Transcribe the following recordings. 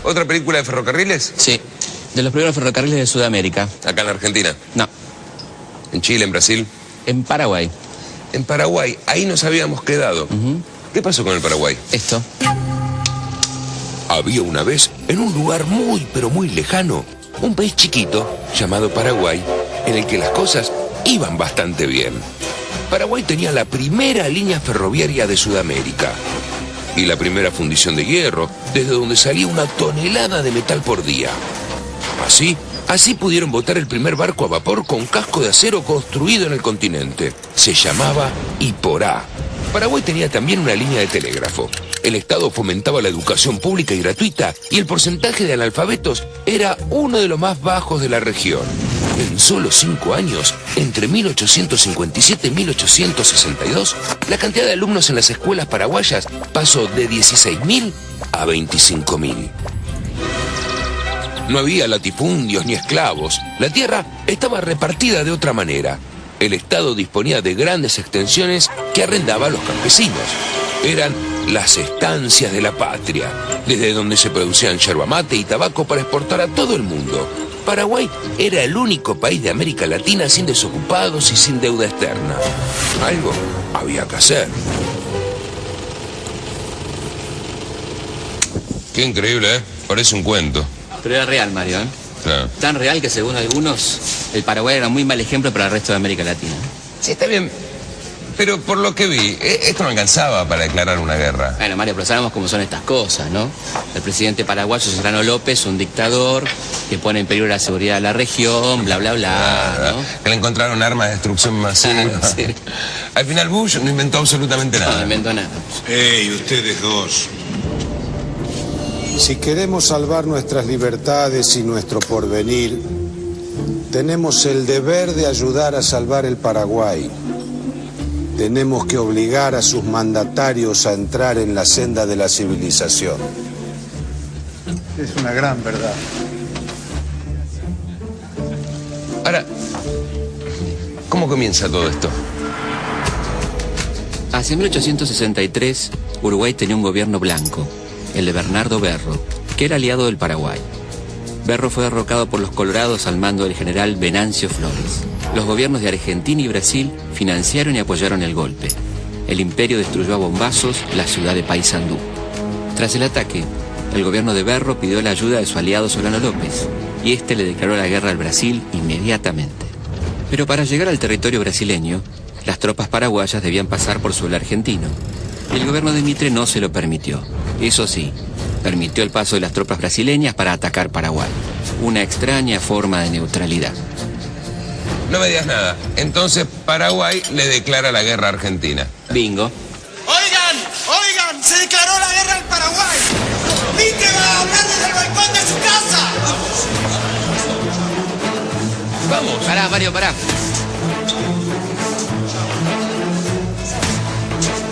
¿Otra película de ferrocarriles? Sí, de los primeros ferrocarriles de Sudamérica. ¿Acá en la Argentina? No, ¿En Chile, en Brasil? en Paraguay. En Paraguay, ahí nos habíamos quedado. ¿Qué pasó con el Paraguay? Esto. Había una vez, en un lugar muy, pero muy lejano, un país chiquito llamado Paraguay, en el que las cosas iban bastante bien. Paraguay tenía la primera línea ferroviaria de Sudamérica y la primera fundición de hierro, desde donde salía una tonelada de metal por día. Así pudieron botar el primer barco a vapor con casco de acero construido en el continente. Se llamaba Iporá. Paraguay tenía también una línea de telégrafo. El Estado fomentaba la educación pública y gratuita y el porcentaje de analfabetos era uno de los más bajos de la región. En solo 5 años, entre 1857 y 1862, la cantidad de alumnos en las escuelas paraguayas pasó de 16.000 a 25.000. No había latifundios ni esclavos. La tierra estaba repartida de otra manera. El Estado disponía de grandes extensiones que arrendaba a los campesinos. Eran las estancias de la patria, desde donde se producían yerba mate y tabaco para exportar a todo el mundo. Paraguay era el único país de América Latina sin desocupados y sin deuda externa. Algo había que hacer. Qué increíble, ¿eh? Parece un cuento. Pero era real, Mario, ¿eh? Claro. Tan real que según algunos, el Paraguay era un muy mal ejemplo para el resto de América Latina. Sí, está bien. Pero por lo que vi, esto no alcanzaba para declarar una guerra. Bueno, Mario, pero sabemos cómo son estas cosas, ¿no? El presidente paraguayo, Serrano López, un dictador que pone en peligro la seguridad de la región, bla, bla, bla, ¿no? Que le encontraron armas de destrucción masiva. Sí. Al final Bush no inventó absolutamente nada. No inventó nada. ¡Ey, ustedes dos! Si queremos salvar nuestras libertades y nuestro porvenir, tenemos el deber de ayudar a salvar el Paraguay. Tenemos que obligar a sus mandatarios a entrar en la senda de la civilización. Es una gran verdad. Ahora, ¿cómo comienza todo esto? Hacia 1863, Uruguay tenía un gobierno blanco, el de Bernardo Berro, que era aliado del Paraguay. Berro fue derrocado por los colorados al mando del general Venancio Flores. Los gobiernos de Argentina y Brasil financiaron y apoyaron el golpe. El imperio destruyó a bombazos la ciudad de Paysandú. Tras el ataque, el gobierno de Berro pidió la ayuda de su aliado Solano López, y este le declaró la guerra al Brasil inmediatamente. Pero para llegar al territorio brasileño, las tropas paraguayas debían pasar por suelo argentino. El gobierno de Mitre no se lo permitió. Eso sí, permitió el paso de las tropas brasileñas para atacar Paraguay. Una extraña forma de neutralidad. No me digas nada. Entonces Paraguay le declara la guerra a Argentina. Bingo. ¡Oigan! ¡Se declaró la guerra al Paraguay! ¡Mitre va a hablar desde el balcón de su casa! ¡Vamos! Pará, Mario, pará.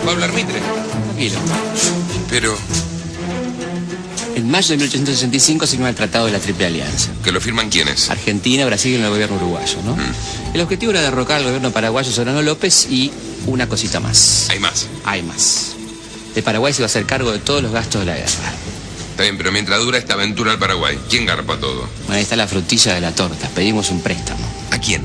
¿Va a hablar Mitre? Tranquilo. Pero, En mayo de 1865 se firma el Tratado de la Triple Alianza. ¿que lo firman quiénes? Argentina, Brasil y el gobierno uruguayo, ¿no? El objetivo era derrocar al gobierno paraguayo Solano López y una cosita más. Hay más. Hay más. El Paraguay se iba a hacer cargo de todos los gastos de la guerra. Está bien, pero mientras dura esta aventura al Paraguay, ¿quién garpa todo? Bueno, ahí está la frutilla de la torta. Pedimos un préstamo. ¿A quién?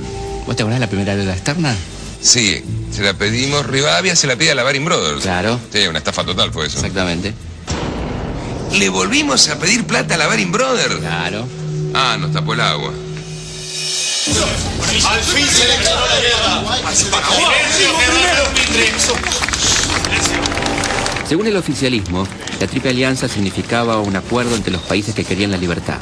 ¿Vos te acordás de la primera deuda externa? Sí, se la pedimos. Rivadavia se la pide a la Baring Brothers. Claro. Sí, una estafa total fue eso. Exactamente. ¿Le volvimos a pedir plata a la Baring Brothers? Claro. Ah, nos tapó el agua. ¡Al fin se declaró la guerra! Según el oficialismo, la Triple Alianza significaba un acuerdo entre los países que querían la libertad.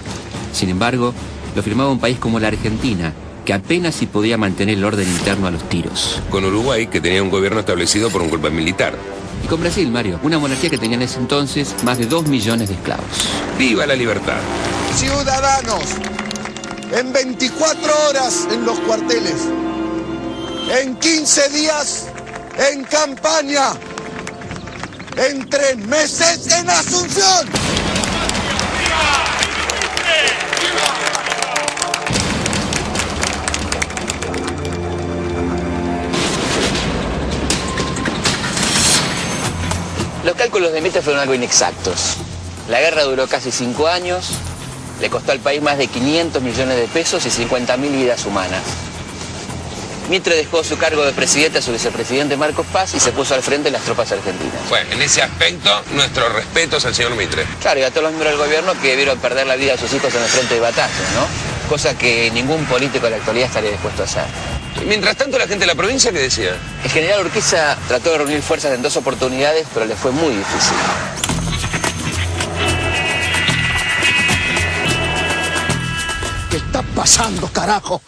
Sin embargo, lo firmaba un país como la Argentina, que apenas si podía mantener el orden interno a los tiros. Con Uruguay, que tenía un gobierno establecido por un golpe militar. Y con Brasil, Mario, una monarquía que tenía en ese entonces más de 2 millones de esclavos. ¡Viva la libertad! Ciudadanos, en 24 horas en los cuarteles, en 15 días en campaña, en 3 meses en Asunción. Los cálculos de Mitre fueron algo inexactos. La guerra duró casi 5 años, le costó al país más de 500 millones de pesos y 50.000 vidas humanas. Mitre dejó su cargo de presidente a su vicepresidente Marcos Paz y se puso al frente de las tropas argentinas. Bueno, en ese aspecto, nuestros respetos al señor Mitre. Claro, y a todos los miembros del gobierno que vieron perder la vida de sus hijos en el frente de batalla, ¿no? Cosa que ningún político de la actualidad estaría dispuesto a hacer. Y mientras tanto, la gente de la provincia, ¿qué decía? El general Urquiza trató de reunir fuerzas en 2 oportunidades, pero le fue muy difícil. ¿Qué está pasando, carajo?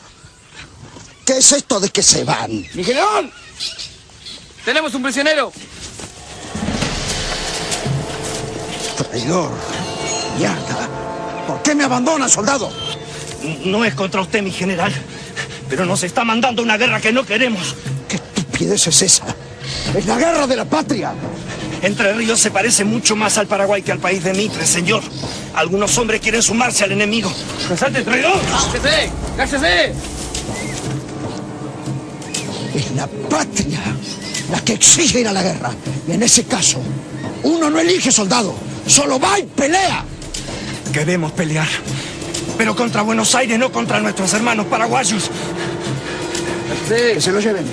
¿Qué es esto de que se van? ¡Mi general! ¡Tenemos un prisionero! Traidor. Mierda. ¿Por qué me abandona, soldado? No es contra usted, mi general, pero nos está mandando una guerra que no queremos. ¿Qué estupidez es esa? Es la guerra de la patria. Entre Ríos se parece mucho más al Paraguay que al país de Mitre, señor. Algunos hombres quieren sumarse al enemigo. ¡Cansate, traidor! ¡Cállese! ¡Cállese! Es la patria la que exige ir a la guerra. Y en ese caso, uno no elige, soldado. Solo va y pelea. Queremos pelear, pero contra Buenos Aires, no contra nuestros hermanos paraguayos. Sí. Que se lo lleven.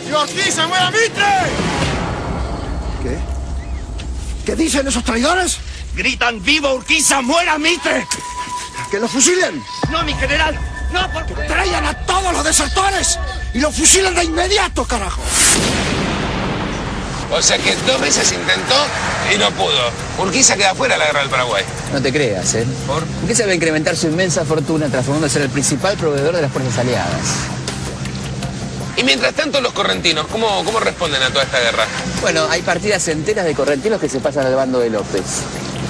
¡Y Urquiza, muera Mitre! ¿Qué? ¿Qué dicen esos traidores? Gritan: ¡viva Urquiza, muera Mitre! ¿Que los fusilen? No, mi general, no, porque... ¡Traigan a todos los desertores! ¡Y los fusilen de inmediato, carajo! O sea que 2 veces intentó y no pudo. Urquiza queda fuera de la guerra del Paraguay. No te creas, ¿eh? ¿Por? Urquiza va a incrementar su inmensa fortuna transformándose en el principal proveedor de las fuerzas aliadas. Y mientras tanto, los correntinos, ¿cómo responden a toda esta guerra? Bueno, hay partidas enteras de correntinos que se pasan al bando de López.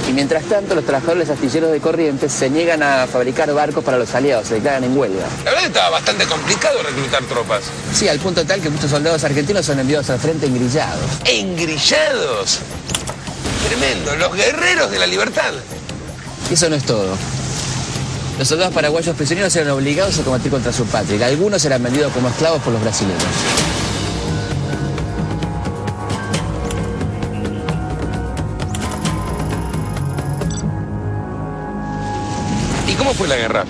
Y mientras tanto, los trabajadores astilleros de Corrientes se niegan a fabricar barcos para los aliados, se declaran en huelga. La verdad estaba bastante complicado reclutar tropas. Sí, al punto tal que muchos soldados argentinos son enviados al frente engrillados. ¡Engrillados! Tremendo, los guerreros de la libertad. Y eso no es todo. Los soldados paraguayos prisioneros eran obligados a combatir contra su patria y algunos eran vendidos como esclavos por los brasileños. ¿Y cómo fue la guerra?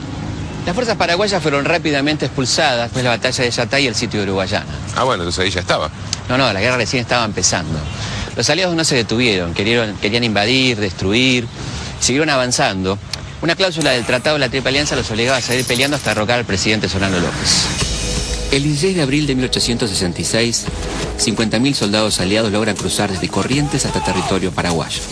Las fuerzas paraguayas fueron rápidamente expulsadas después de la batalla de Yatay y el sitio de Uruguayana. Ah, bueno, entonces ahí ya estaba. No, la guerra recién estaba empezando. Los aliados no se detuvieron, querían invadir, destruir, siguieron avanzando. Una cláusula del Tratado de la Triple Alianza los obligaba a seguir peleando hasta derrocar al presidente Solano López. El 16 de abril de 1866, 50.000 soldados aliados logran cruzar desde Corrientes hasta territorio paraguayo.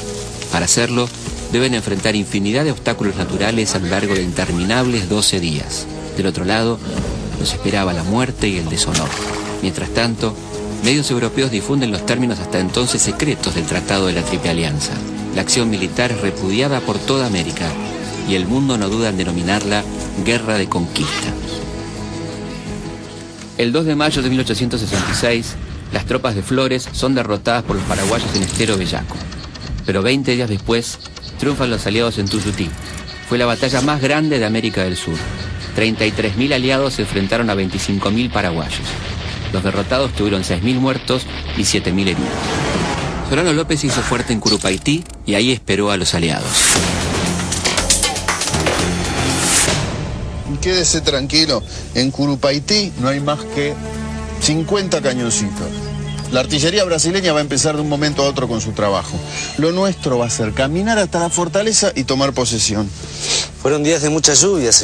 Para hacerlo, deben enfrentar infinidad de obstáculos naturales a lo largo de interminables 12 días. Del otro lado, los esperaba la muerte y el deshonor. Mientras tanto, medios europeos difunden los términos hasta entonces secretos del Tratado de la Triple Alianza. La acción militar es repudiada por toda América y el mundo no duda en denominarla Guerra de Conquista. El 2 de mayo de 1866, las tropas de Flores son derrotadas por los paraguayos en Estero Bellaco. Pero 20 días después, triunfan los aliados en Tuyutí. Fue la batalla más grande de América del Sur. 33.000 aliados se enfrentaron a 25.000 paraguayos. Los derrotados tuvieron 6.000 muertos y 7.000 heridos. Solano López se hizo fuerte en Curupaití y ahí esperó a los aliados. Quédese tranquilo, en Curupaití no hay más que 50 cañoncitos. La artillería brasileña va a empezar de un momento a otro con su trabajo. Lo nuestro va a ser caminar hasta la fortaleza y tomar posesión. Fueron días de mucha lluvia, señor.